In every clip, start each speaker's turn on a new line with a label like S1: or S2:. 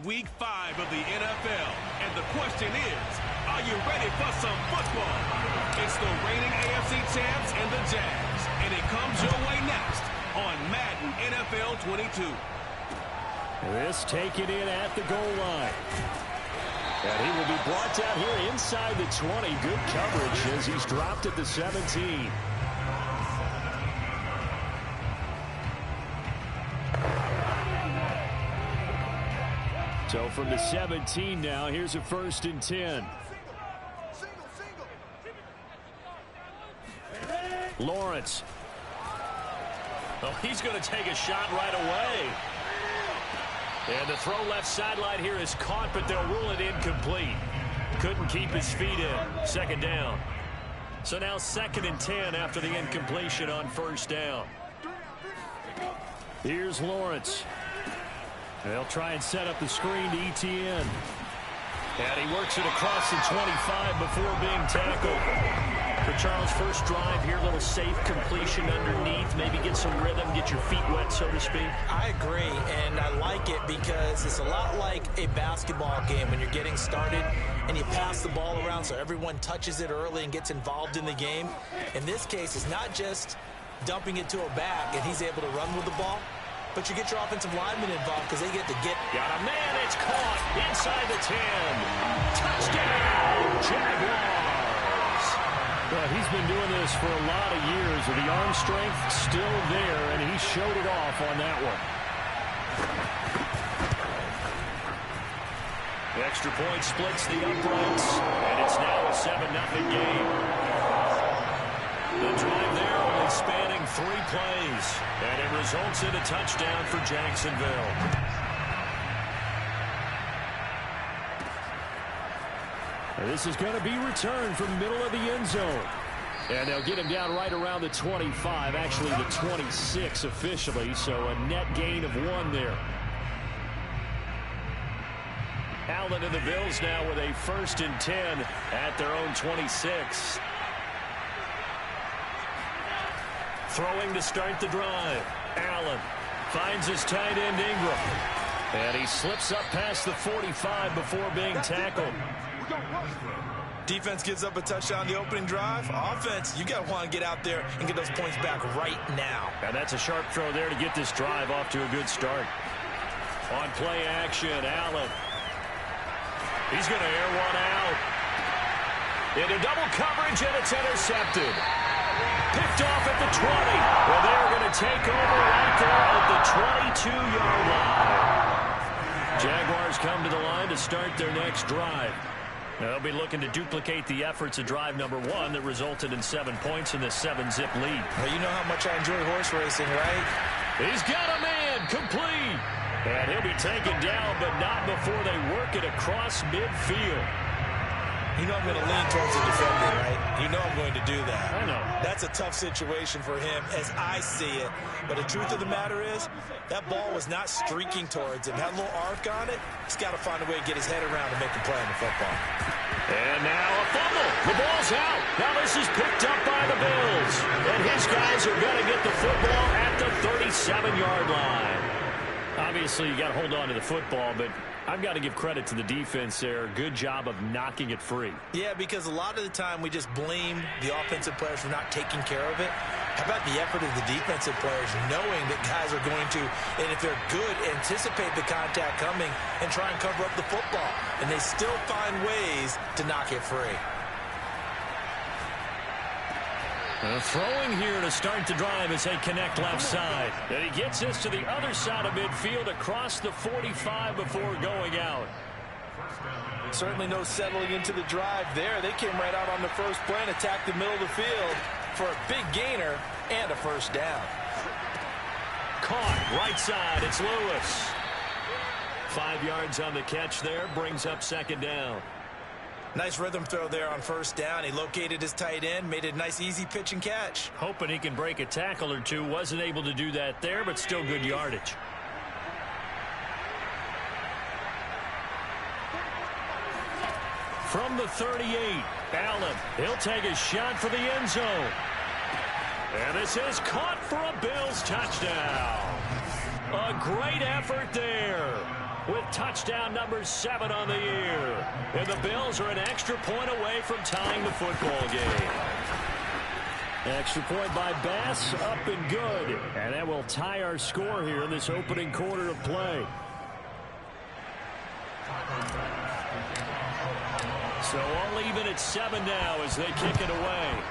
S1: Week 5 of the NFL. And the question is, are you ready for some football? It's the reigning AFC champs and the Jags. And it comes your way next on Madden NFL 22.
S2: This taken in at the goal line. And he will be brought down here inside the 20. Good coverage as he's dropped at the 17. So from the 17 now, here's a 1st and 10. Lawrence.
S3: Oh, he's going to take a shot right away. And the throw left sideline here is caught, but they'll rule it incomplete. Couldn't keep his feet in. 2nd down. So now 2nd and 10 after the incompletion on 1st down.
S2: Here's Lawrence. They'll try and set up the screen to ETN.
S3: And he works it across the 25 before being tackled. For Charles' first drive here, a little safe completion underneath. Maybe get some rhythm, get your feet wet, so to speak.
S4: I agree, and I like it because it's a lot like a basketball game when you're getting started and you pass the ball around so everyone touches it early and gets involved in the game. In this case, it's not just dumping it to a back and he's able to run with the ball, but you get your offensive linemen involved because they get to get.
S3: Got a man, it's caught inside the 10. Touchdown, Jaguars.
S2: Well, he's been doing this for a lot of years with the arm strength still there, and he showed it off on that one.
S3: The extra point splits the uprights, and it's now a 7-0 game. The drive there only spanning 3 plays, and it results in a touchdown for Jacksonville.
S2: This is going to be returned from the middle of the end zone. And they'll get him down right around the 25, actually the 26 officially, so a net gain of 1 there.
S3: Allen and the Bills now with a 1st and 10 at their own 26. Throwing to start the drive. Allen finds his tight end Ingram. And he slips up past the 45 before being tackled.
S4: Defense gives up a touchdown the opening drive. Offense, you got to want to get out there and get those points back right now.
S3: And that's a sharp throw there to get this drive off to a good start. On play action, Allen. He's going to air one out. Into double coverage, and it's intercepted. Picked off at the 20. Well, they're going to take over right there at the 22-yard line. Jaguars come to the line to start their next drive. They'll be looking to duplicate the efforts of drive number 1 that resulted in 7 points in the 7-zip lead.
S4: Well, you know how much I enjoy horse racing, right?
S3: He's got a man, complete. And he'll be taken down, but not before they work it across midfield.
S4: You know I'm going to lean towards the defender, right? You know I'm going to do that.
S3: I know.
S4: That's a tough situation for him as I see it. But the truth of the matter is, that ball was not streaking towards him. Had a little arc on it. He's got to find a way to get his head around and make a play on the football.
S3: And now a fumble. The ball's out. Now this is picked up by the Bills. And his guys are going to get the football at the 37-yard line. Obviously, you got to hold on to the football, but I've got to give credit to the defense there. Good job of knocking it free.
S4: Yeah, because a lot of the time we just blame the offensive players for not taking care of it. How about the effort of the defensive players knowing that guys are going to, and if they're good, anticipate the contact coming and try and cover up the football. And they still find ways to knock it free.
S3: Throwing here to start the drive as they connect left side. And he gets this to the other side of midfield across the 45 before going out.
S4: Certainly no settling into the drive there. They came right out on the first play and attacked the middle of the field for a big gainer and a 1st down.
S3: Caught right side. It's Lewis. 5 yards on the catch there. Brings up 2nd down.
S4: Nice rhythm throw there on 1st down. He located his tight end, made it a nice easy pitch and catch.
S3: Hoping he can break a tackle or two. Wasn't able to do that there, but still good yardage. From the 38, Allen. He'll take a shot for the end zone. And this is caught for a Bills touchdown. A great effort there. with touchdown number 7 on the year. And the Bills are an extra point away from tying the football game.
S2: Extra point by Bass, up and good. And that will tie our score here in this opening quarter of play.
S3: So all even at 7 now as they kick it away.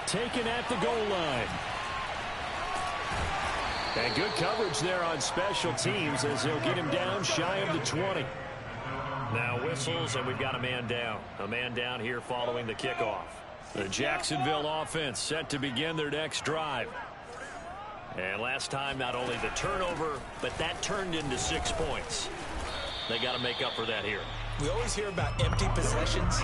S2: Taken at the goal line. And good coverage there on special teams as they'll get him down shy of the 20.
S3: Now whistles, and we've got a man down. A man down here following the kickoff. The Jacksonville offense set to begin their next drive. And last time, not only the turnover, but that turned into 6 points. They got to make up for that here.
S4: We always hear about empty possessions,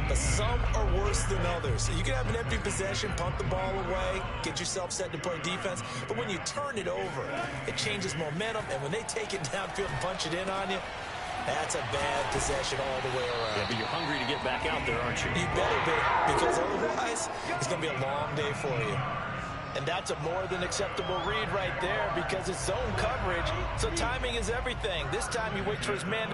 S4: but some are worse than others. So you can have an empty possession, punt the ball away, get yourself set to play defense, but when you turn it over, it changes momentum, and when they take it downfield and punch it in on you, that's a bad possession all the way around.
S3: Yeah, but you're hungry to get back out there, aren't you?
S4: You better be, because otherwise, it's going to be a long day for you. And that's a more than acceptable read right there because it's zone coverage, so timing is everything. This time he waits for his man.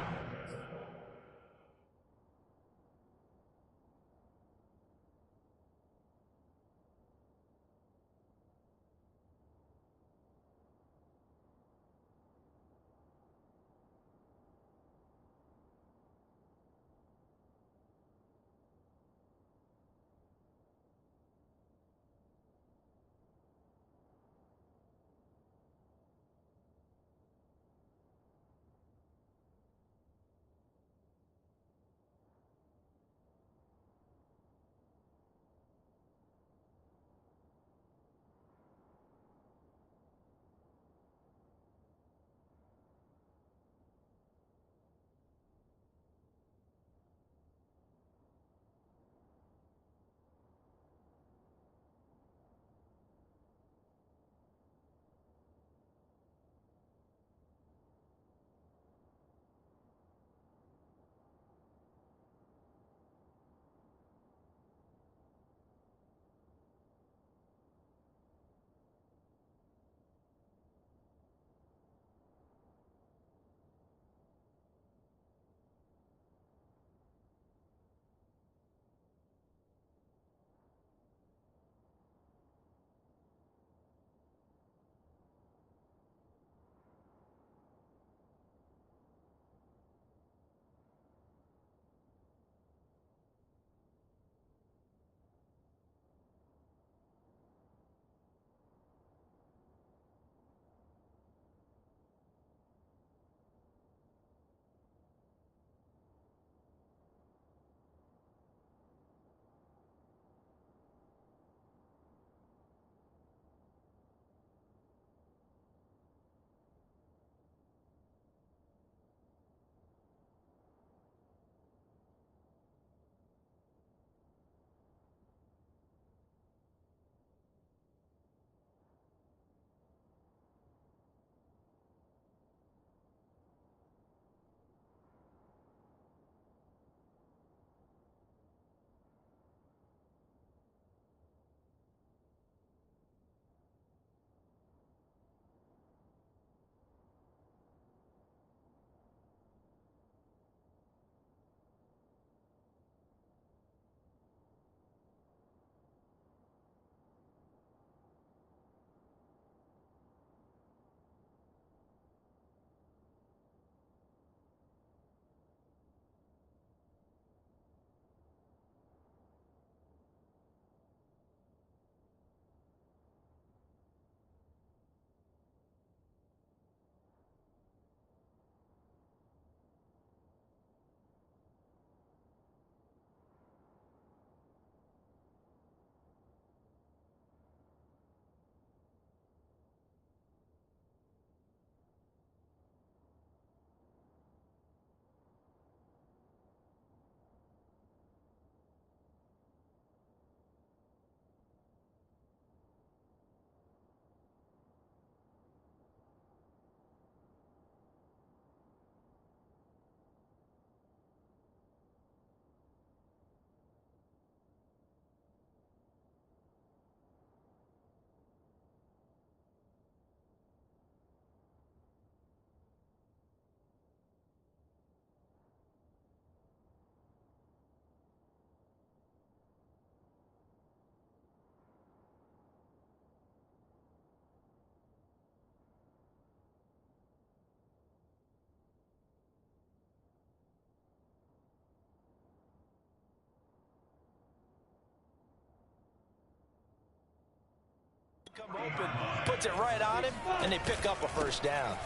S4: come open, puts it right on him, and they pick up a first down.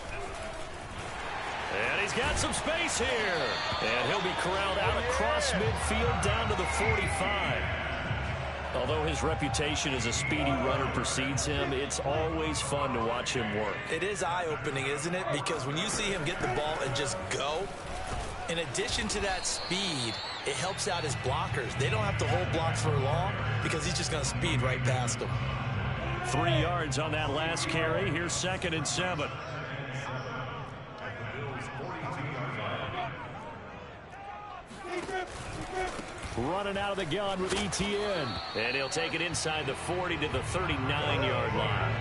S3: And he's got some space here. And he'll be corralled out across midfield down to the 45. Although his reputation as a speedy runner precedes him, it's always fun to watch him work.
S4: It is eye-opening, isn't it? Because when you see him get the ball and just go, in addition to that speed, it helps out his blockers. They don't have to hold blocks for long because he's just going to speed right past them.
S3: 3 yards on that last carry. Here's 2nd and 7.
S2: Running out of the gun with Etienne.
S3: And he'll take it inside the 40 to the 39-yard line.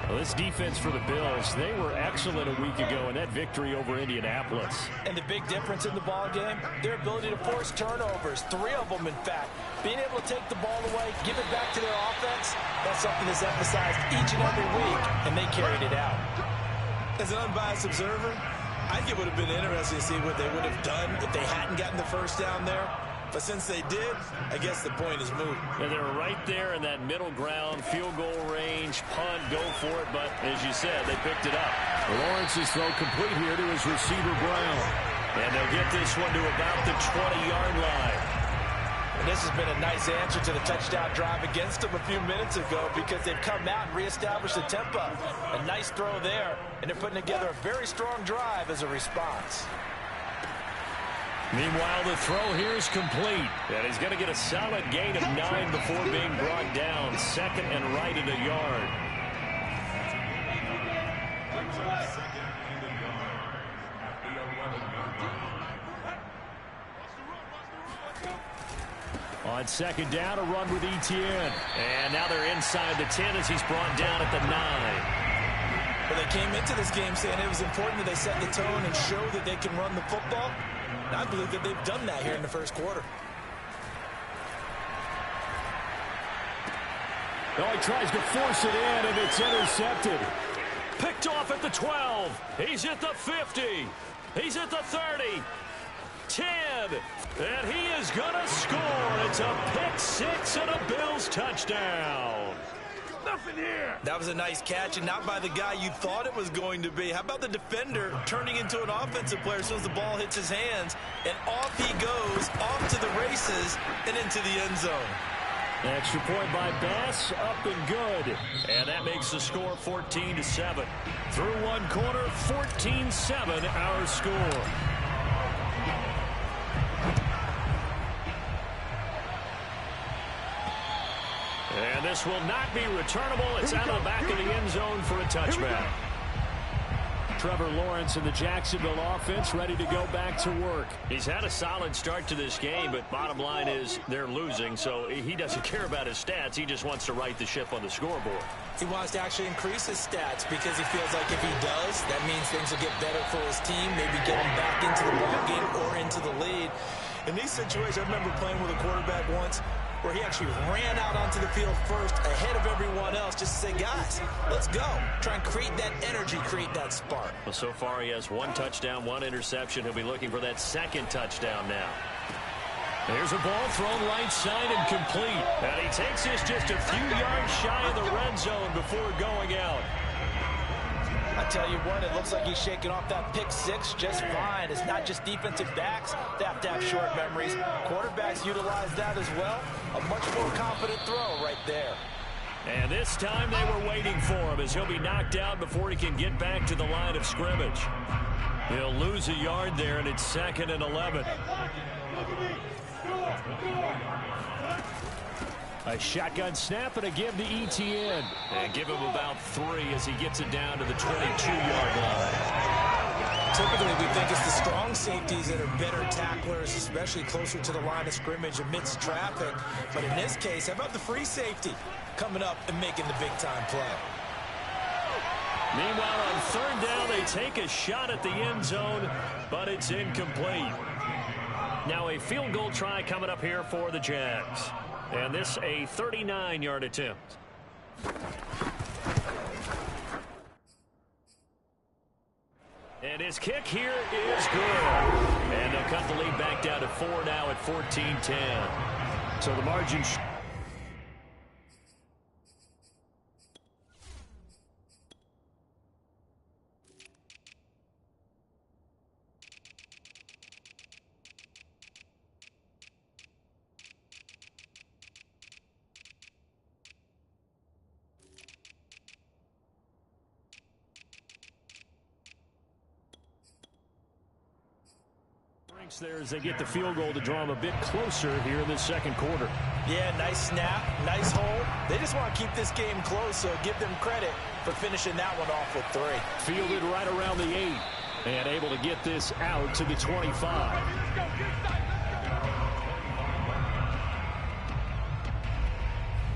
S2: Well, this defense for the Bills, they were excellent a week ago in that victory over Indianapolis.
S4: And the big difference in the ball game, their ability to force turnovers, 3 of them, in fact. Being able to take the ball away, give it back to their offense, that's something that's emphasized each and every week, and they carried it out. As an unbiased observer, I think it would have been interesting to see what they would have done if they hadn't gotten the first down there. But since they did, I guess the point is moot.
S3: And they're right there in that middle ground, field goal range, punt, go for it. But as you said, they picked it up.
S2: Lawrence's throw complete here to his receiver, Brown.
S3: And they'll get this one to about the 20-yard line.
S4: And this has been a nice answer to the touchdown drive against them a few minutes ago because they've come out and reestablished the tempo. A nice throw there, and they're putting together a very strong drive as a response.
S3: Meanwhile, the throw here is complete. And he's going to get a solid gain of 9 before being brought down. 2nd and right at a yard.
S2: On 2nd down, a run with Etienne.
S3: And now they're inside the 10 as he's brought down at the 9.
S4: Well, they came into this game saying it was important that they set the tone and show that they can run the football. And I believe that they've done that here in the first quarter.
S2: Oh, he tries to force it in, and it's intercepted.
S3: Picked off at the 12. He's at the 50. He's at the 30. 10. And he is going to score. It's a pick-6 and a Bills touchdown.
S4: Nothing here. That was a nice catch, and not by the guy you thought it was going to be. How about the defender turning into an offensive player as soon as the ball hits his hands, and off he goes, off to the races, and into the end zone.
S2: Extra point by Bass, up and good.
S3: And that makes the score 14-7. Through one quarter, 14-7 our score. And this will not be returnable. It's out of the back of the end zone for a touchback.
S2: Trevor Lawrence and the Jacksonville offense ready to go back to work.
S3: He's had a solid start to this game, but bottom line is they're losing, so he doesn't care about his stats. He just wants to right the ship on the scoreboard.
S4: He wants to actually increase his stats because he feels like if he does, that means things will get better for his team, maybe get him back into the ball game or into the lead. In these situations, I remember playing with a quarterback once where he actually ran out onto the field first ahead of everyone else just to say, guys, let's go. Try and create that energy, create that spark.
S3: Well, so far he has 1 touchdown, 1 interception. He'll be looking for that 2nd touchdown now. There's a ball thrown right side and complete. And he takes this just a few yards shy of the red zone before going out.
S4: I tell you what, it looks like he's shaking off that pick-6 just fine. It's not just defensive backs that have to have short memories. Quarterbacks utilize that as well. A much more confident throw right there.
S3: And this time they were waiting for him as he'll be knocked out before he can get back to the line of scrimmage. He'll lose a yard there, and it's 2nd and 11.
S2: A shotgun snap and a give to Etienne.
S3: And give him about 3 as he gets it down to the 22-yard line.
S4: Typically, we think it's the strong safeties that are better tacklers, especially closer to the line of scrimmage amidst traffic. But in this case, how about the free safety coming up and making the big-time play?
S3: Meanwhile, on 3rd down, they take a shot at the end zone, but it's incomplete. Now a field goal try coming up here for the Jags. And this a 39-yard attempt. And his kick here is good. And they'll cut the lead back down to 4 now at 14-10.
S2: So the margin Thanks there as they get the field goal to draw them a bit closer here in the second quarter.
S4: Yeah, nice snap, nice hold. They just want to keep this game close, so give them credit for finishing that one off with 3.
S2: Fielded right around the 8 and able to get this out to the 25.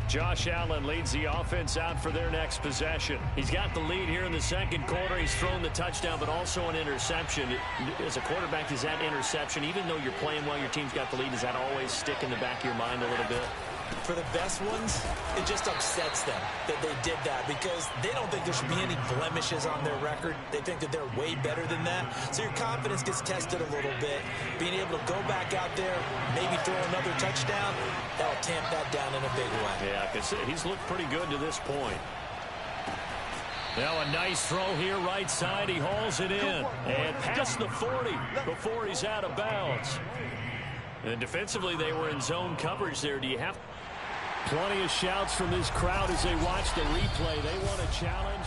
S2: Josh Allen leads the offense out for their next possession. He's got the lead here in the second quarter. He's thrown the touchdown, but also an interception. As a quarterback, is that interception, even though you're playing well, your team's got the lead, does that always stick in the back of your mind a little bit?
S4: For the best ones, it just upsets them that they did that because they don't think there should be any blemishes on their record. They think that they're way better than that. So your confidence gets tested a little bit. Being able to go back out there, maybe throw another touchdown, that'll tamp that down in a big way.
S2: Yeah, because he's looked pretty good to this point. Now a nice throw here right side. He hauls it in. And past the 40 before he's out of bounds. And defensively, they were in zone coverage there. Do you have plenty of shouts from this crowd as they watch the replay? They want a challenge.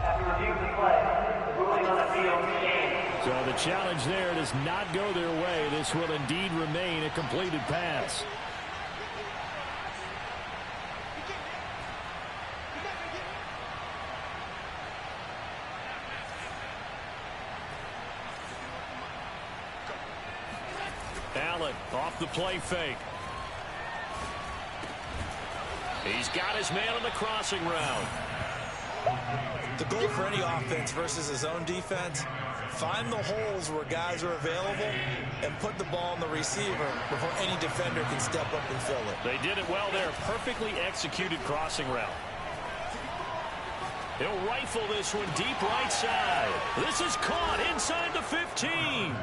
S5: After review of the play, the ruling on the field changed.
S2: So the challenge there does not go their way. This will indeed remain a completed pass. Allen off the play fake. He's got his man on the crossing route.
S4: The goal for any offense versus his own defense, find the holes where guys are available and put the ball on the receiver before any defender can step up and fill it.
S2: They did it well there. Perfectly executed crossing route. He'll rifle this one deep right side. This is caught inside the 15.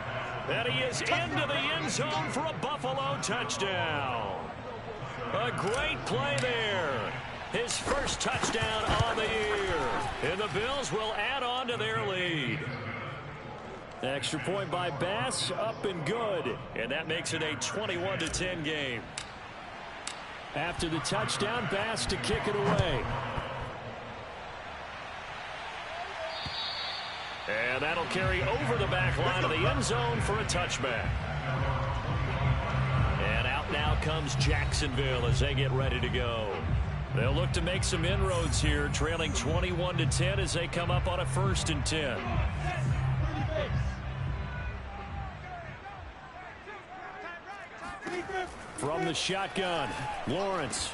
S2: And he is into the end zone for a Buffalo touchdown. A great play there. His first touchdown on the year. And the Bills will add on to their lead. Extra point by Bass, up and good. And that makes it a 21-10 game. After the touchdown, Bass to kick it away. And that'll carry over the back line of the end zone for a touchback. And out now comes Jacksonville as they get ready to go. They'll look to make some inroads here, trailing 21-10 as they come up on a 1st and 10. From the shotgun, Lawrence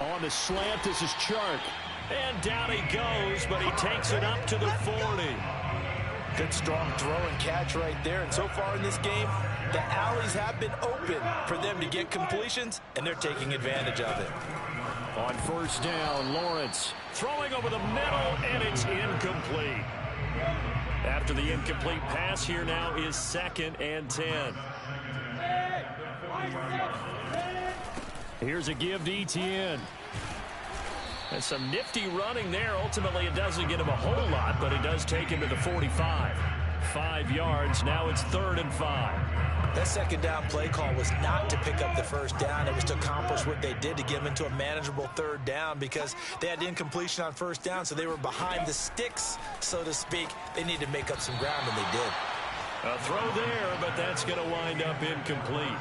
S2: on the slant. This is Chark. And down he goes, but he takes it up to the 40.
S4: Good strong throw and catch right there. And so far in this game, the alleys have been open for them to get completions, and they're taking advantage of it.
S2: On 1st down, Lawrence throwing over the middle, and it's incomplete. After the incomplete pass, here now is 2nd and 10. Here's a give to Etienne. And some nifty running there. Ultimately, it doesn't get him a whole lot, but it does take him to the 45. 5 yards. Now it's 3rd and 5.
S4: That 2nd down play call was not to pick up the 1st down. It was to accomplish what they did to get them into a manageable 3rd down because they had incompletion on 1st down, so they were behind the sticks, so to speak. They needed to make up some ground, and they did.
S2: A throw there, but that's going to wind up incomplete.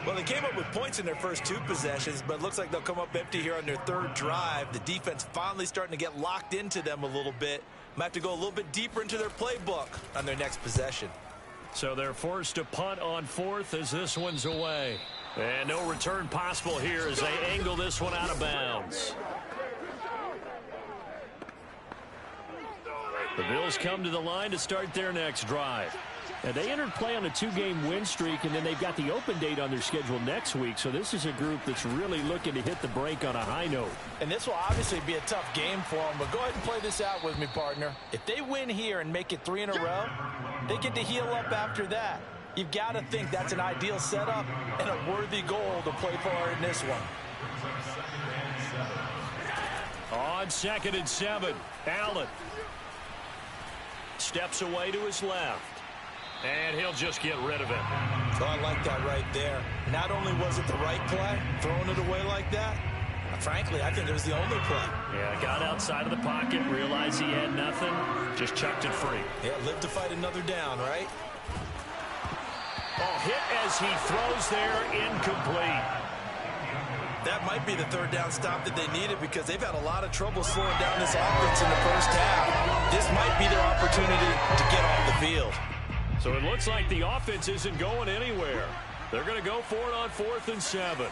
S4: Well, they came up with points in their first 2 possessions, but it looks like they'll come up empty here on their 3rd drive. The defense finally starting to get locked into them a little bit. Might have to go a little bit deeper into their playbook on their next possession.
S2: So they're forced to punt on 4th as this one's away. And no return possible here as they angle this one out of bounds. The Bills come to the line to start their next drive. And they entered play on a 2-game win streak, and then they've got the open date on their schedule next week. So this is a group that's really looking to hit the break on a high note.
S4: And this will obviously be a tough game for them, but go ahead and play this out with me, partner. If they win here and make it 3 in a row, they get to heal up after that. You've got to think that's an ideal setup and a worthy goal to play for in this one.
S2: On 2nd and 7, Allen steps away to his left. And he'll just get rid of it.
S4: So I like that right there. Not only was it the right play, throwing it away like that, Frankly, I think it was the only play.
S2: Yeah, got outside of the pocket, realized he had nothing, just chucked it free.
S4: Yeah, live to fight another down, right?
S2: Oh, hit as he throws there, incomplete.
S4: That might be the third down stop that they needed because they've had a lot of trouble slowing down this offense in the first half. This might be their opportunity to get off the field.
S2: So it looks like the offense isn't going anywhere. They're going to go for it on 4th and 7.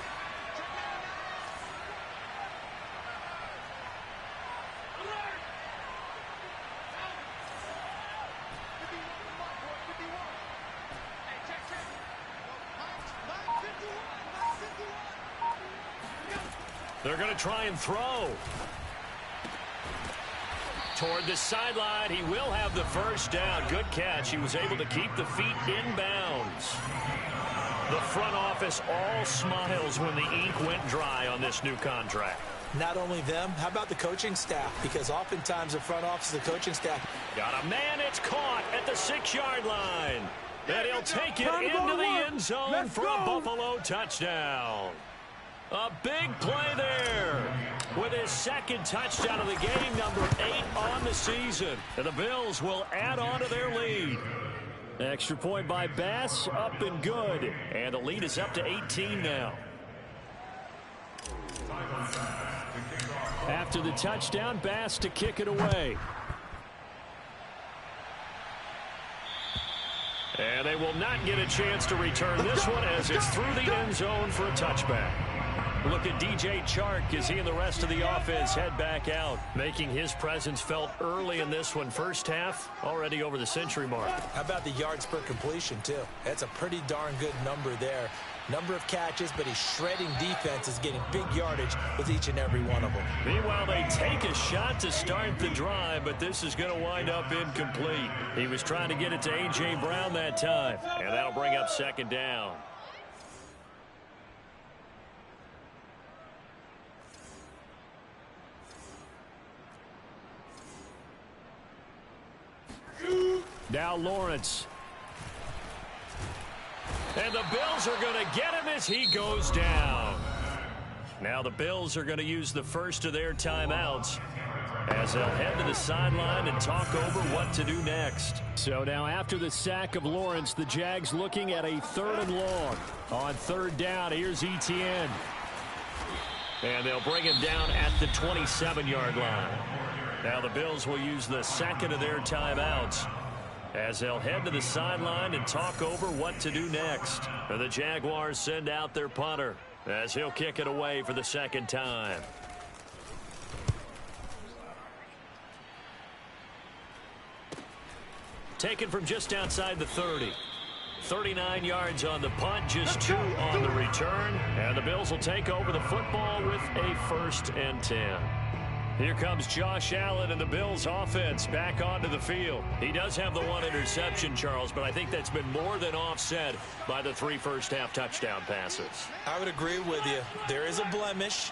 S2: They're going to try and throw. Toward the sideline, he will have the first down. Good catch. He was able to keep the feet in bounds. The front office all smiles when the ink went dry on this new contract.
S4: Not only them, how about the coaching staff? Because oftentimes the front office, the coaching staff.
S2: Got a man, it's caught at the 6-yard line. And he'll take it into the end zone for a Buffalo touchdown. A big play there with his second touchdown of the game, number 8 on the season. And the Bills will add on to their lead. Extra point by Bass, up and good. And the lead is up to 18 now. After the touchdown, Bass to kick it away. And they will not get a chance to return this one as it's through the end zone for a touchback. Look at DJ Chark as he and the rest of the offense head back out, making his presence felt early in this one. First half, already over the century mark.
S4: How about the yards per completion, too? That's a pretty darn good number there. Number of catches, but he's shredding defenses, getting big yardage with each and every one of them.
S2: Meanwhile, they take a shot to start the drive, but this is going to wind up incomplete. He was trying to get it to A.J. Brown that time, and that'll bring up second down. Now Lawrence. And the Bills are going to get him as he goes down. Now the Bills are going to use the first of their timeouts as they'll head to the sideline and talk over what to do next. So now after the sack of Lawrence, the Jags looking at a 3rd and long. On 3rd down, here's Etienne. And they'll bring him down at the 27-yard line. Now the Bills will use the second of their timeouts as they'll head to the sideline and talk over what to do next. And the Jaguars send out their punter as he'll kick it away for the second time. Taken from just outside the 30. 39 yards on the punt, just 2 on the return. And the Bills will take over the football with a 1st and 10. Here comes Josh Allen and the Bills offense back onto the field. He does have the 1 interception, Charles, but I think that's been more than offset by the 3 first-half touchdown passes.
S4: I would agree with you. There is a blemish,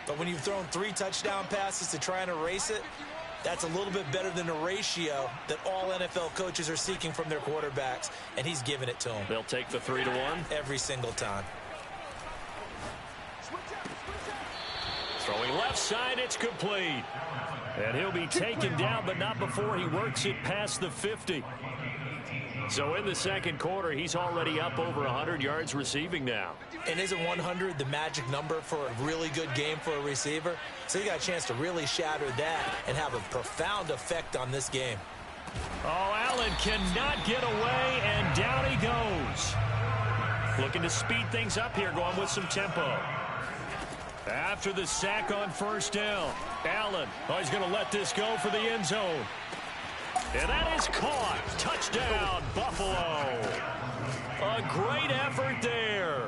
S4: but when you've thrown 3 touchdown passes to try and erase it, that's a little bit better than the ratio that all NFL coaches are seeking from their quarterbacks, and he's giving it to them.
S2: They'll take the 3-1.
S4: Every single time.
S2: Throwing left side, it's complete. And he'll be taken down, but not before he works it past the 50. So in the second quarter, he's already up over 100 yards receiving now.
S4: And isn't 100 the magic number for a really good game for a receiver? So he got a chance to really shatter that and have a profound effect on this game.
S2: Oh, Allen cannot get away, and down he goes. Looking to speed things up here, going with some tempo. After the sack on 1st down, Allen, he's going to let this go for the end zone. And that is caught. Touchdown, Buffalo. A great effort there.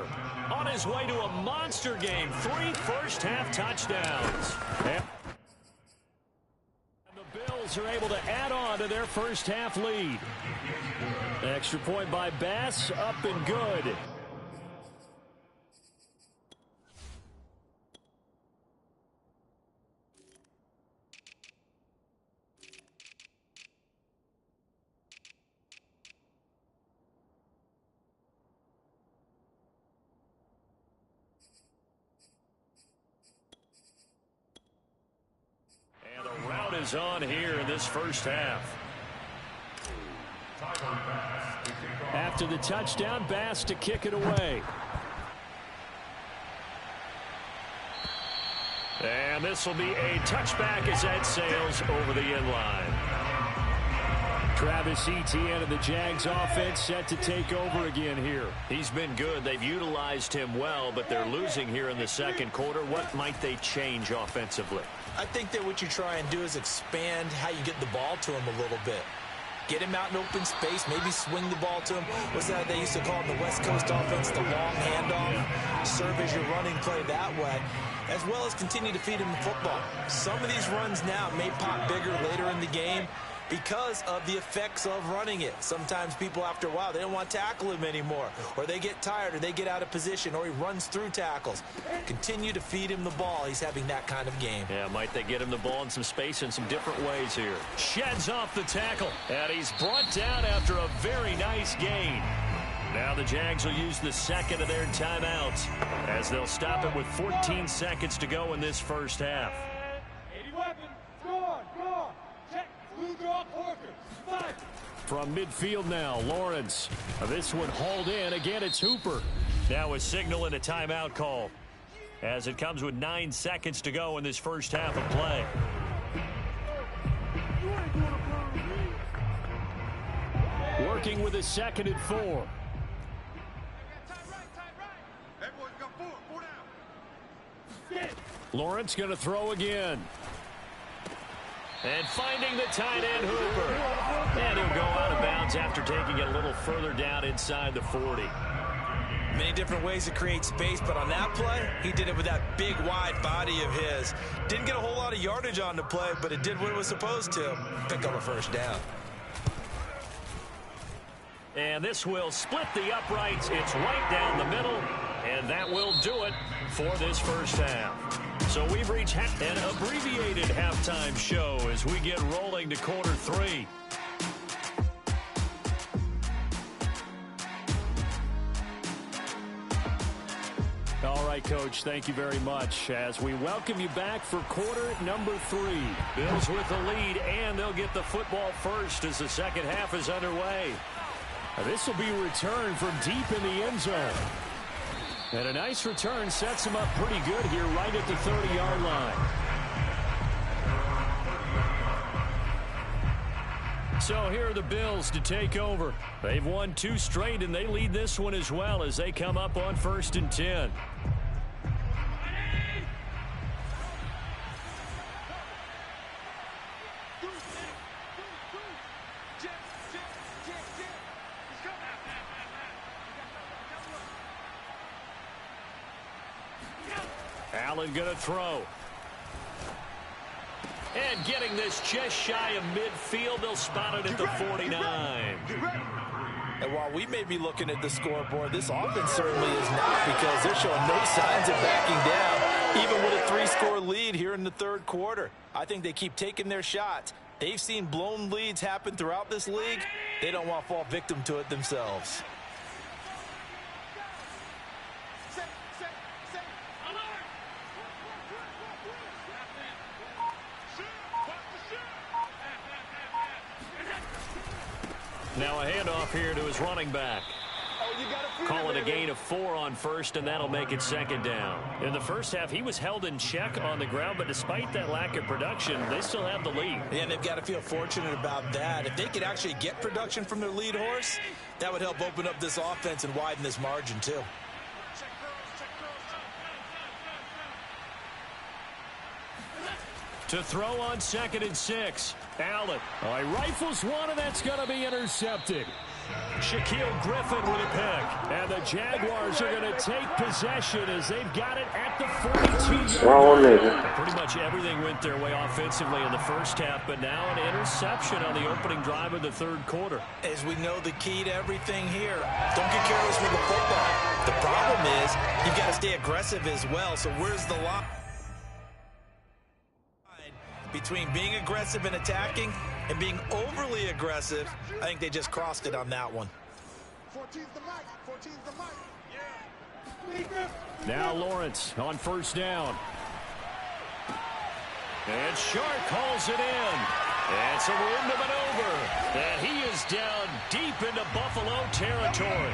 S2: On his way to a monster game, 3 first-half touchdowns. And the Bills are able to add on to their first-half lead. Extra point by Bass, up and good. goes on here in this first half.
S3: After the touchdown, Bass to kick it away.
S2: And this will be a touchback as that sails over the end line.
S3: Travis Etienne of the Jags offense set to take over again here.
S2: He's been good. They've utilized him well, but they're losing here in the second quarter. What might they change offensively?
S4: I think that what you try and do is expand how you get the ball to him a little bit. Get him out in open space, maybe swing the ball to him. What's that they used to call in the West Coast offense, the long handoff? Serve as your running play that way, as well as continue to feed him the football. Some of these runs now may pop bigger later in the game because of the effects of running it. Sometimes people, after a while, they don't want to tackle him anymore, or they get tired, or they get out of position, or he runs through tackles. Continue to feed him the ball. He's having that kind of game.
S2: Yeah, might they get him the ball in some space in some different ways here. Sheds off the tackle, and he's brought down after a very nice gain. Now the Jags will use the second of their timeouts as they'll stop it with 14 seconds to go in this first half.
S6: 80 weapons, score, check, blue draw, quarter,
S3: From midfield now, Lawrence. This one hauled in. Again, it's Hooper.
S2: Now a signal and a timeout call as it comes with 9 seconds to go in this first half of play.
S3: Working with a 2nd and 4. Lawrence going to throw again.
S2: And finding the tight end, Hooper. And he'll go out of bounds after taking it a little further down inside the 40.
S4: Many different ways to create space, but on that play, he did it with that big, wide body of his. Didn't get a whole lot of yardage on the play, but it did what it was supposed to. Pick up a first down.
S2: And this will split the uprights. It's right down the middle, and that will do it for this first half. So we've reached an abbreviated halftime show as we get rolling to quarter 3.
S3: All right, Coach, thank you very much as we welcome you back for quarter number 3.
S2: Bills with the lead, and they'll get the football first as the second half is underway.
S3: This will be a return from deep in the end zone. And a nice return sets him up pretty good here right at the 30-yard line. So here are the Bills to take over. They've won 2 straight, and they lead this one as well as they come up on 1st and 10. Allen going to throw. And getting this just shy of midfield, they'll spot it at the 49.
S4: And while we may be looking at the scoreboard, this offense certainly is not, because they're showing no signs of backing down, even with a 3-score lead here in the third quarter. I think they keep taking their shots. They've seen blown leads happen throughout this league. They don't want to fall victim to it themselves.
S2: Now a handoff here to his running back. Call it a gain of 4 on first, and that'll make it 2nd down. In the first half, he was held in check on the ground, but despite that lack of production, they still have the lead.
S4: Yeah, and they've got to feel fortunate about that. If they could actually get production from their lead horse, that would help open up this offense and widen this margin too.
S2: To throw on 2nd and 6. Allen.
S3: He rifles one, and that's going to be intercepted.
S2: Shaquille Griffin with a pick.
S3: And the Jaguars are going to take possession as they've got it at the 42-yard line.
S2: Pretty much everything went their way offensively in the first half, but now an interception on the opening drive of the third quarter.
S4: As we know, the key to everything here, don't get careless with the football. The problem is you've got to stay aggressive as well, so where's the line between being aggressive and attacking and being overly aggressive? I think they just crossed it on that one.
S6: 14's the mic.
S3: Now Lawrence on 1st down.
S2: And Shark calls it in. And some room to maneuver. And he is down deep into Buffalo territory.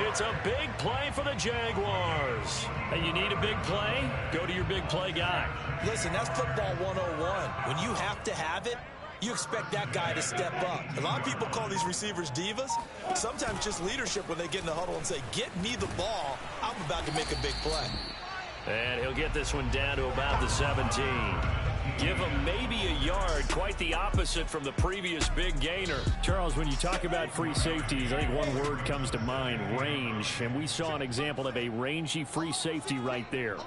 S2: It's a big play for the Jaguars. And you need a big play? Go to your big play guy.
S4: Listen, that's football 101. When you have to have it, you expect that guy to step up. A lot of people call these receivers divas. Sometimes just leadership when they get in the huddle and say, get me the ball. I'm about to make a big play.
S2: And he'll get this one down to about the 17. Give him maybe a yard, quite the opposite from the previous big gainer.
S3: Charles, when you talk about free safeties, I think one word comes to mind, range. And we saw an example of a rangy free safety right there.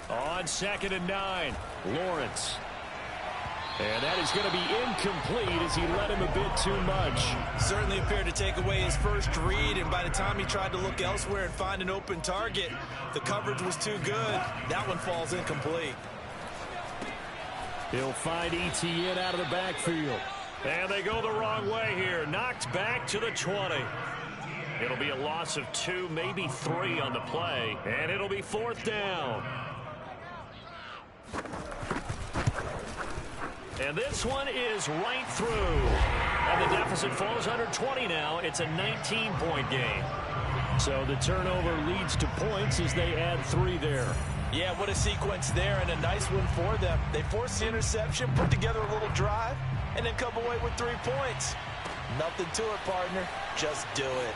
S3: On 2nd and 9, Lawrence. And that is going to be incomplete as he led him a bit too much.
S4: Certainly appeared to take away his first read, and by the time he tried to look elsewhere and find an open target, the coverage was too good. That one falls incomplete.
S3: He'll find Etienne out of the backfield.
S2: And they go the wrong way here. Knocked back to the 20. It'll be a loss of 2, maybe 3 on the play. And it'll be 4th down. And this one is right through. And the deficit falls under 20 now. It's a 19-point game.
S3: So the turnover leads to points as they add 3 there.
S4: Yeah, what a sequence there, and a nice one for them. They forced the interception, put together a little drive, and then come away with 3 points. Nothing to it, partner. Just do it.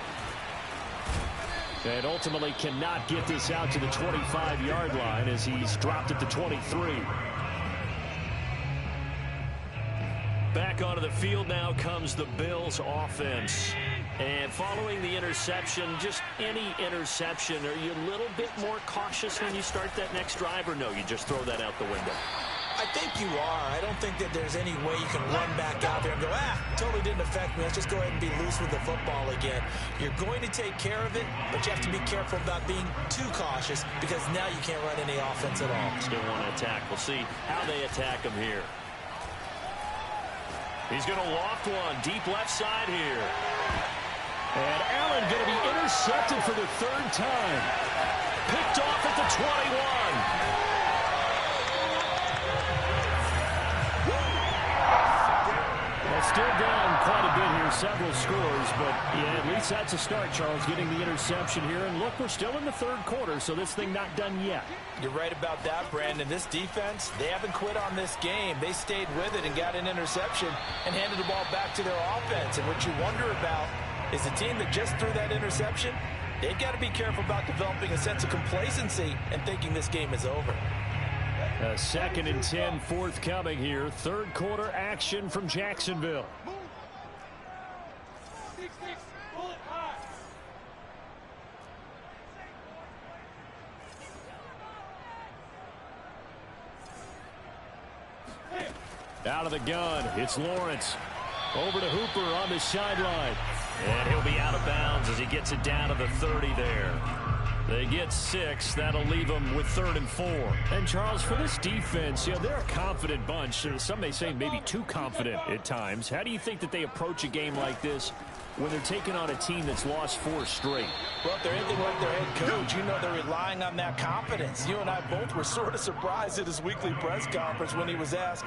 S3: And ultimately cannot get this out to the 25-yard line as he's dropped at the 23.
S2: Back onto the field now comes the Bills offense. And following the interception, just any interception, are you a little bit more cautious when you start that next drive, or no, you just throw that out the window?
S4: I think you are. I don't think that there's any way you can run back out there and go, totally didn't affect me. Let's just go ahead and be loose with the football again. You're going to take care of it, but you have to be careful about being too cautious because now you can't run any offense at all.
S2: Still want to attack. We'll see how they attack him here. He's going to loft one deep left side here.
S3: And Allen going to be intercepted for the 3rd time.
S2: Picked off at the 21.
S3: Well, still down quite a bit here, several scores, but yeah, at least that's a start, Charles, getting the interception here. And look, we're still in the 3rd quarter, so this thing not done yet.
S4: You're right about that, Brandon. This defense, they haven't quit on this game. They stayed with it and got an interception and handed the ball back to their offense. And what you wonder about is the team that just threw that interception, they've got to be careful about developing a sense of complacency and thinking this game is over.
S3: 2nd and 10 forthcoming here. 3rd quarter action from Jacksonville.
S6: 6-6, pull it high.
S3: Out of the gun, it's Lawrence. Over to Hooper on the sideline.
S2: And he'll be out of bounds as he gets it down to the 30 there. They get 6. That'll leave them with 3rd and 4.
S3: And, Charles, for this defense, you know, they're a confident bunch. Some may say maybe too confident at times. How do you think that they approach a game like this when they're taking on a team that's lost 4 straight?
S4: Well, if they're anything like their head coach, you know they're relying on that confidence. You and I both were sort of surprised at his weekly press conference when he was asked,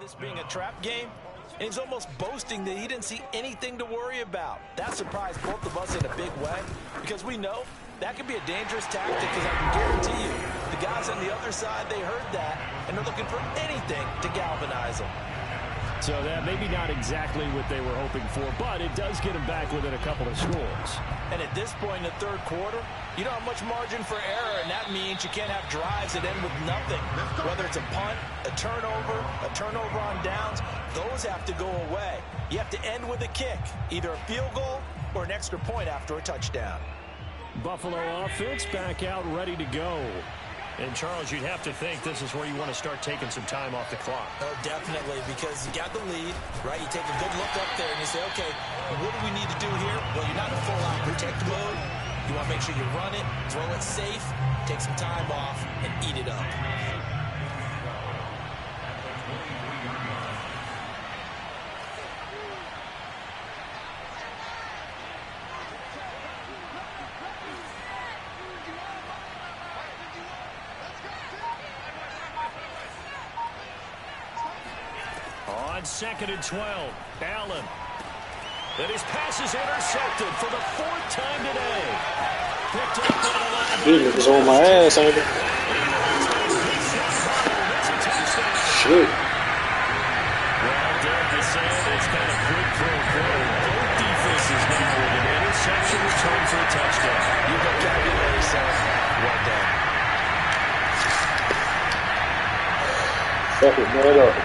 S4: This being a trap game, and he's almost boasting that he didn't see anything to worry about. That surprised both of us in a big way, because we know that could be a dangerous tactic, because I can guarantee you, the guys on the other side, they heard that, and they're looking for anything to galvanize them.
S2: So that maybe not exactly what they were hoping for, but it does get them back within a couple of scores. And at this point in the third quarter, you don't have much margin for error, and that means you can't have drives that end with nothing. Whether it's a punt, a turnover on downs, those have to go away. You have to end with a kick, either a field goal or an extra point after a touchdown. Buffalo offense back out ready to go. And, Charles, you'd have to think this is where you want to start taking some time off the clock.
S4: Oh, definitely, because you got the lead, right? You take a good look up there and you say, okay, what do we need to do here? Well, you're not in full-out protect mode. You want to make sure you run it, throw it safe, take some time off, and eat it up.
S2: On 2nd and 12, Allen. And his pass is intercepted for the 4th time today. Picked up by the line.
S7: These niggas on my ass, ain't it? Shit.
S2: Well, Derek is saying it's kind of quick for a goal. Both defenses now with an interception return for a touchdown.
S4: You vocabulary, son. Well done.
S7: Fuck it, man up.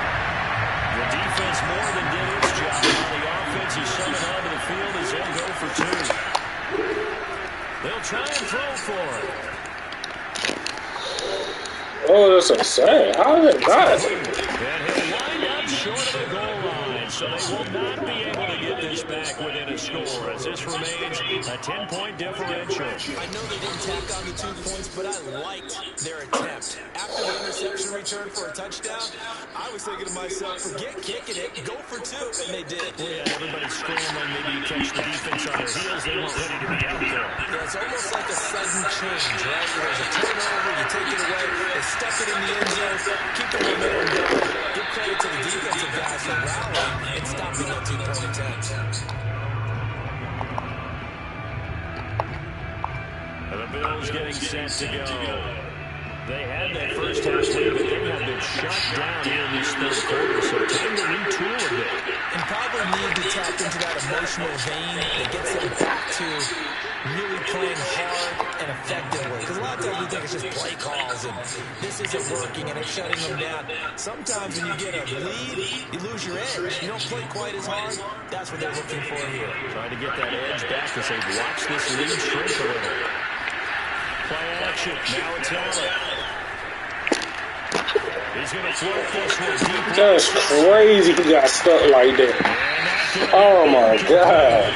S2: The defense more than did its job. Now the offense is coming onto the field as they'll go for 2. They'll try and throw for it.
S7: Oh, that's so sad. How did that die?
S2: And he'll wind up short of the goal line, so they will not be able to get this back within a score as this remains a 10-point differential.
S4: I know they didn't tack on the 2 points, but I liked their attempt. After the interception return for a touchdown, I was thinking to myself, forget kicking it, go for 2, and they did.
S2: Yeah, everybody's scrambling. Maybe you catch the defense on their heels. They weren't ready to be out there.
S4: Yeah, it's almost like a sudden change, right? There's a turnover, you take it away, they stuck it in the end zone, keep the momentum going. Give credit to the defensive guys for rallying and stopping that 2-point attempt.
S2: The Bills getting set to go. They had that first half lead, but they have been shut down here in this third quarter, so time to retool a bit.
S4: And probably need to tap into that emotional vein that gets them back to really playing hard and effectively. Because a lot of times we think it's just play calls and this isn't working and it's shutting them down. Sometimes when you get a lead, you lose your edge. You don't play quite as hard. That's what they're looking for here.
S2: Trying to get that edge back as they watch this lead shrink a little. Play action. Now it's Allen. He's going to float this one deep.
S7: That's crazy he got stuck like that. Oh my God.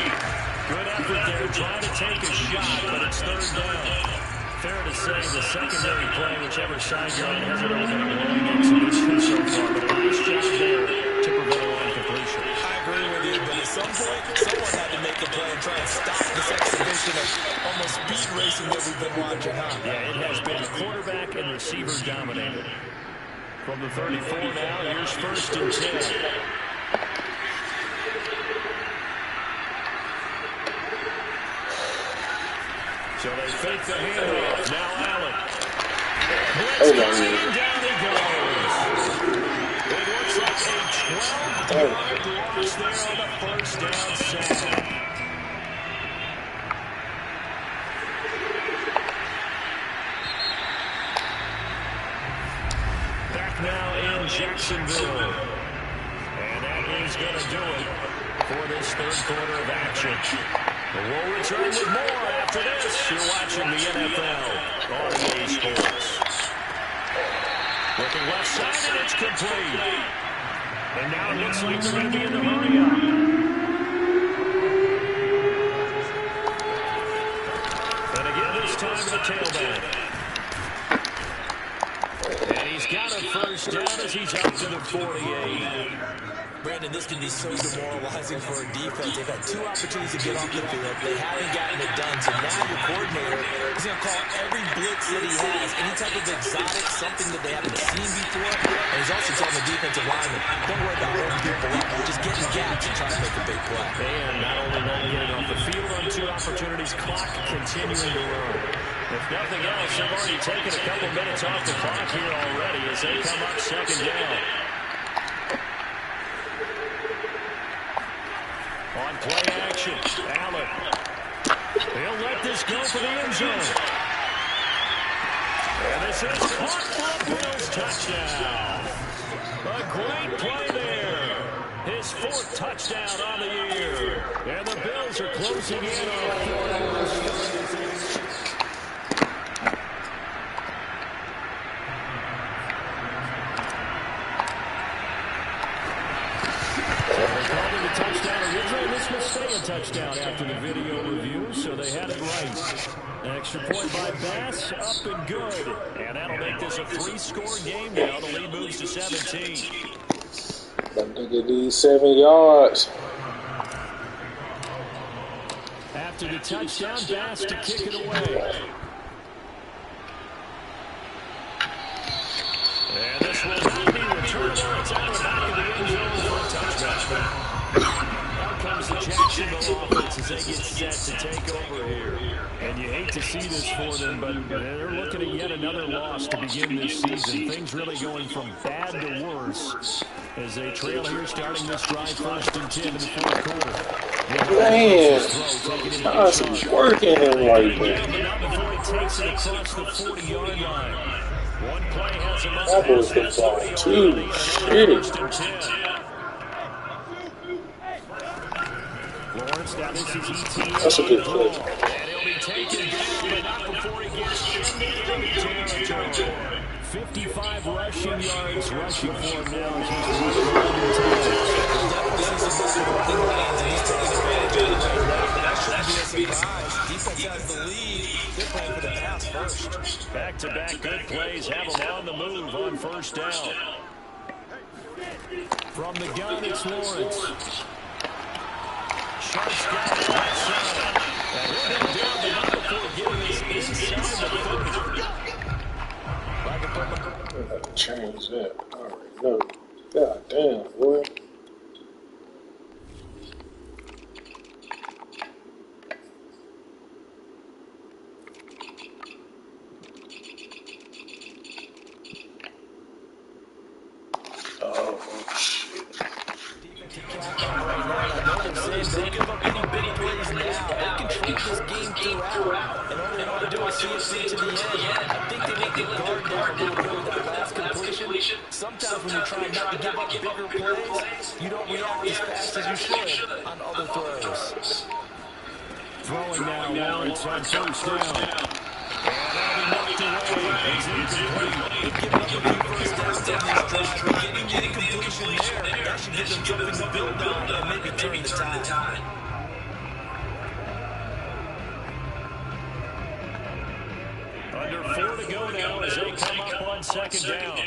S2: Good effort there, trying to take a shot, but it's 3rd down. Fair to say the secondary play, whichever side you're on, hasn't really been a glowing exhibition so far, but a nice job there to prevent a line completion.
S4: I agree with you, but at some point, someone had to make a play and try and stop this exhibition of almost speed racing that we've been watching, huh?
S2: Yeah, it has been quarterback and receiver dominated. From the 34 now, here's 1st and 10. So they fake the handoff. Now Allen. Blitz down he goes. It looks like a 12-yard loss there on the 1st down sack. Back now in Jacksonville. And that is going to do it for this 3rd quarter of action. We'll return with more after this. You're watching the NFL on EA Sports. Looking left side, and it's complete. And now it looks like they're going to be in the hurry up. And again, this time to the tailback. And he's got a 1st down as he's up to the 48.
S4: Brandon, this can be so demoralizing for a defense. They've had 2 opportunities to get off the field. They haven't gotten it done. So now your coordinator is going to call every blitz that he has, any type of exotic, something that they haven't seen before. And he's also telling the defensive lineman, don't worry about holding people up. Just get in gaps and try to make a big play.
S2: And not only not getting off the field on 2 opportunities, clock continuing to run. If nothing else, they've already taken a couple minutes off the clock here already as they come up second down. On play action, Allen. He'll let this go for the end zone. And this is caught for a Bills touchdown. A great play there. His 4th touchdown on the year. And the Bills are closing in on 4 hours. This will stay a touchdown after the video review, so they had it right. Extra point by Bass, up and good. And that'll make this a 3-score game now. The lead moves to 17.
S7: That nigga needs 7 yards.
S2: After the touchdown, Bass to kick it away. And this will not be returnable. It's out of the back of the end zone for a touchdown. Comes the Jacksonville offense as they get set to take over here. And you hate to see this for them, but they're looking at yet another loss to begin this season. Things really going from bad to worse as they trail here starting this drive 1st and 10 in the 4th quarter.
S7: Man, Johnson's working him like that.
S2: Before he takes it across the 40-yard line. One play has him up.
S7: That was the ball, too. Shit. That's a good play.
S2: And he'll be taken down, but not before he gets into enemy territory. 55 rushing yards rushing for him now.
S4: Defense has the lead. They're playing for the pass first.
S2: Back-to-back good plays have them on the move on 1st down. From the gun, it's Lawrence. Sharps got it outside. And he'll hit down the number before getting this inside the 30.
S7: Change that. All right, no. God damn, boy.
S4: Sometimes when you're trying not to give up bigger plays, you don't react as fast as you should on other throws.
S2: Throwing now, Lawrence on 1st down. And that'll be knocked away. He's incomplete.
S4: They've given up a few first downs on this drive. Getting the incompletion there, that should give them something to build on and maybe turn the tide.
S2: Under 4 to go now as they come up on 2nd down.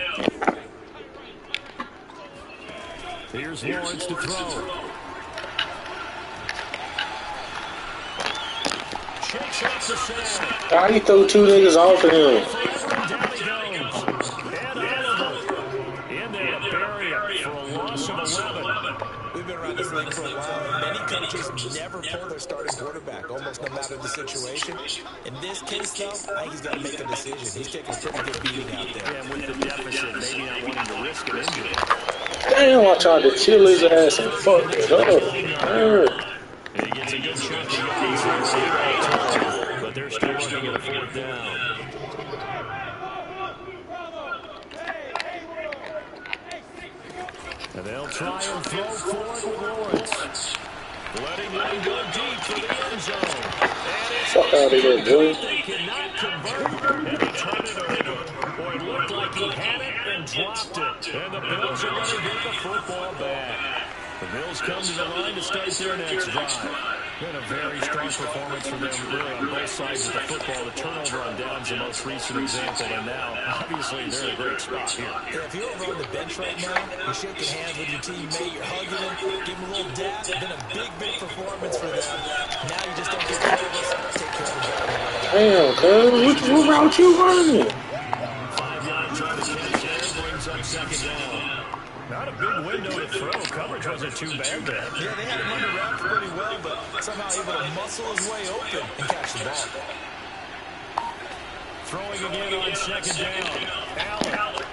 S2: Here's Lawrence to throw. Shakes off the sand.
S7: How he threw 2 niggas off of him?
S2: Down he goes. And Oliver in there to bury him for a loss of 11.
S4: We've been around this league for a while. Many coaches never pull their starting quarterback, almost no matter the situation. In this case, though, I think he's got to make a decision. He's taking a pretty good beating out there.
S2: Yeah, with the deficit, maybe not wanting to risk an injury.
S7: Damn, I tried to chill his ass and fuck it up.
S2: He gets a good chunk of yards, but they're still running at a 4th down. And they'll try and throw forward with Lawrence. Letting one go deep for the end zone.
S7: Fuck out of here, boy.
S2: They cannot convert, and they turn it over. Boy, it looked like he had it and dropped it. And the Bills are going to get the football back. The Bills come to the line to start their next drive. Been a very strong performance for them, really, on both sides of the football. The turnover on downs, the most recent example, and now, obviously, they're in a great spot here.
S4: Yeah, if you're over on the bench right now, you're shaking hands with your teammate, you're hugging him, giving him a little dab. It's been a big, big performance for them. Now you just don't get nervous. Take care of the ball.
S7: Damn, cuz, what route you running?
S2: 5 yards on the catch there, brings brings up second down. Not a big window to throw. Coverage wasn't too bad there.
S4: Yeah, they had him under wraps pretty well, but somehow able to muscle his way open and catch the ball.
S2: Throwing again on second down. Allen.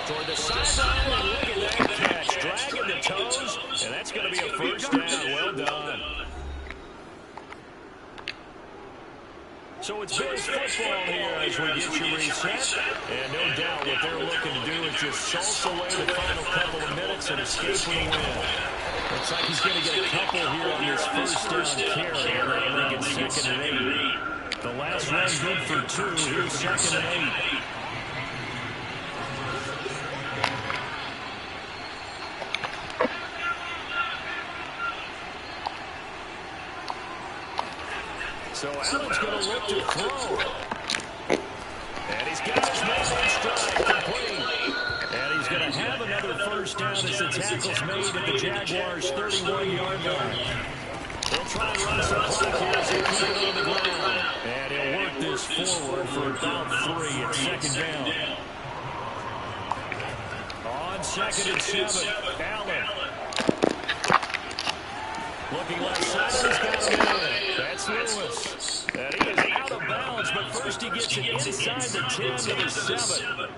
S2: Toward the sideline, and look at that catch. Dragging the toes, and that's going to be a first down. Well done. So it's Bills football here as we get you reset. And no doubt what they're looking to do is just salt away the final couple of minutes and escape with a win. Looks like he's going to get a couple here on this first down carry. And they bring it 2nd and 8. The last run good for 2. Here's 2nd and 8. So Allen's going to look to throw. And he's got his man on strike, complete. And he's going to have another first down as the tackle's made at the Jaguars' 31-yard line. They'll try and run some clock here as they keep it on the ground. And he'll work this forward for about 3 at second down. On 2nd and 7, Allen. Looking left side, he's got him in. That's Lewis. And he is out of bounds, but first he gets it inside the 10 to the 7.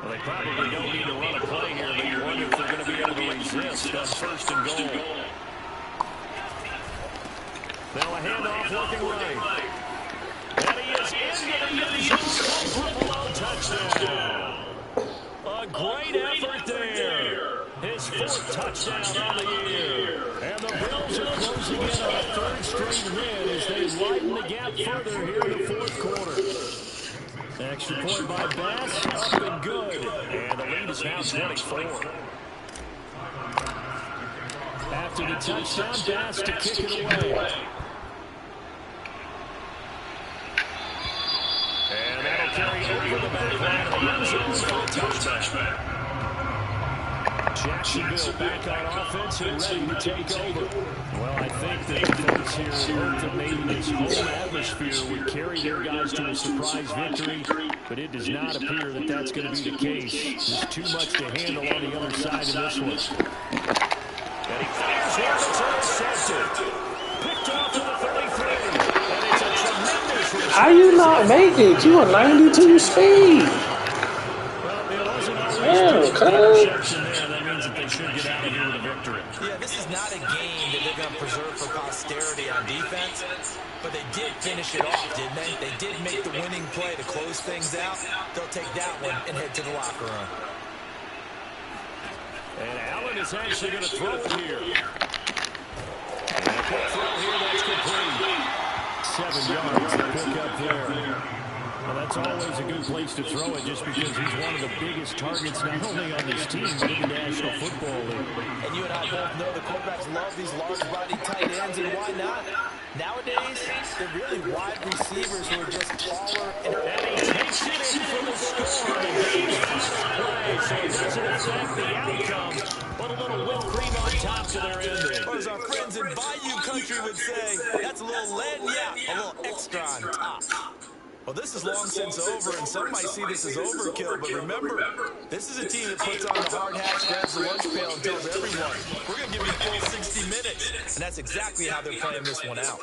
S2: Well, they probably don't need to run a play here, but you wonder if they're going to be able to resist on 1st and goal. Now a handoff looking right. And he is into the end zone for a touchdown. A great effort there. His 4th touchdown on the year. And the Bills are closing in on a 3rd straight win as they widen the gap further here in the 4th quarter. Extra point by Bass, up and good. And the lead is now 24. After the touchdown, Bass to kick it away. And that'll carry over the back line of the end zone for a touchback. Jacksonville back on offense and ready to take over. Well, I think that the folks here hope that maybe this whole atmosphere would carry their guys to a surprise victory, but it does not appear that that's going to be the case. There's too much to handle on the other side of this one. And he fires one that's intercepted. Picked off to the 33. And it's a tremendous return.
S7: How you not make it? You are 92 speed.
S2: Well, it wasn't always interception there. That means that they should get out of here with a victory.
S4: Yeah, this is not a game that they're going to preserve for posterity on defense, but they did finish it off, didn't they? They did make the winning play to close things out. They'll take that one and head to the locker room.
S2: And Allen is actually going to throw it here. And a quick throw here, that's complete. 7 yards to pick up there. Well, that's always a good place to throw it just because he's one of the biggest targets not only on this team but in the National Football League.
S4: And you and I both know the quarterbacks love these large-body tight ends, and why not? Nowadays, they're really wide receivers who are just taller.
S2: And he takes it in for the score. The game's final play, so it doesn't affect the outcome, but a little whipped cream on top to their ending.
S4: Or as our friends in Bayou Country would say, that's a little lagniappe, a little extra on top. Well, this is long since over, and some might see this as overkill, but remember, this is a team that puts on the hard hats, grabs the lunch pail, and tells everyone, we're going to give you a full 60 minutes, and that's exactly how they're playing this one out.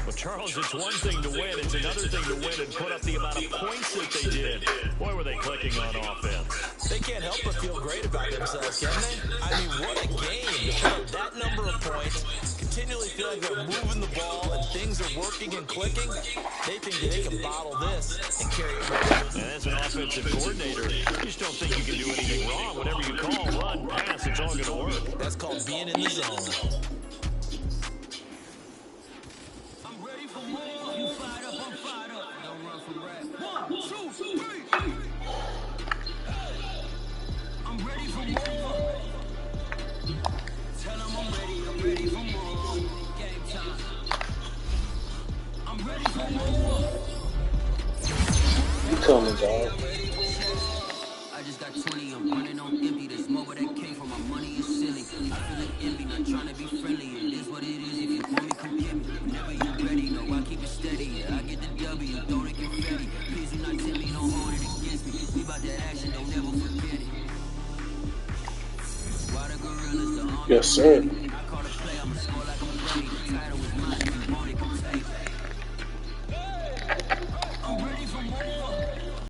S2: Well, Charles, it's one thing to win. It's another thing to win and put up the amount of points that they did. Boy, were they clicking on offense.
S4: They can't help but feel great about themselves, can they? I mean, what a game to put up that number of points, continually feel like they're moving the ball and things are working and clicking. They think that they can bottle this and carry it around.
S2: And as an offensive coordinator, you just don't think you can do anything wrong. Whatever you call, run, pass, it's all going to work.
S4: That's called being in the zone.
S7: You coming, dog?
S8: I just got 20, I'm running on empty. There's more where that came from. My money is silly. I feel like envy, not trying to be friendly. It is what it is. If you want me, come get me. Whenever you're ready, no, I keep it steady. I get the W, throw the confetti. Please do not tell me, don't hold it against me. We bout that action.
S7: Yes, sir.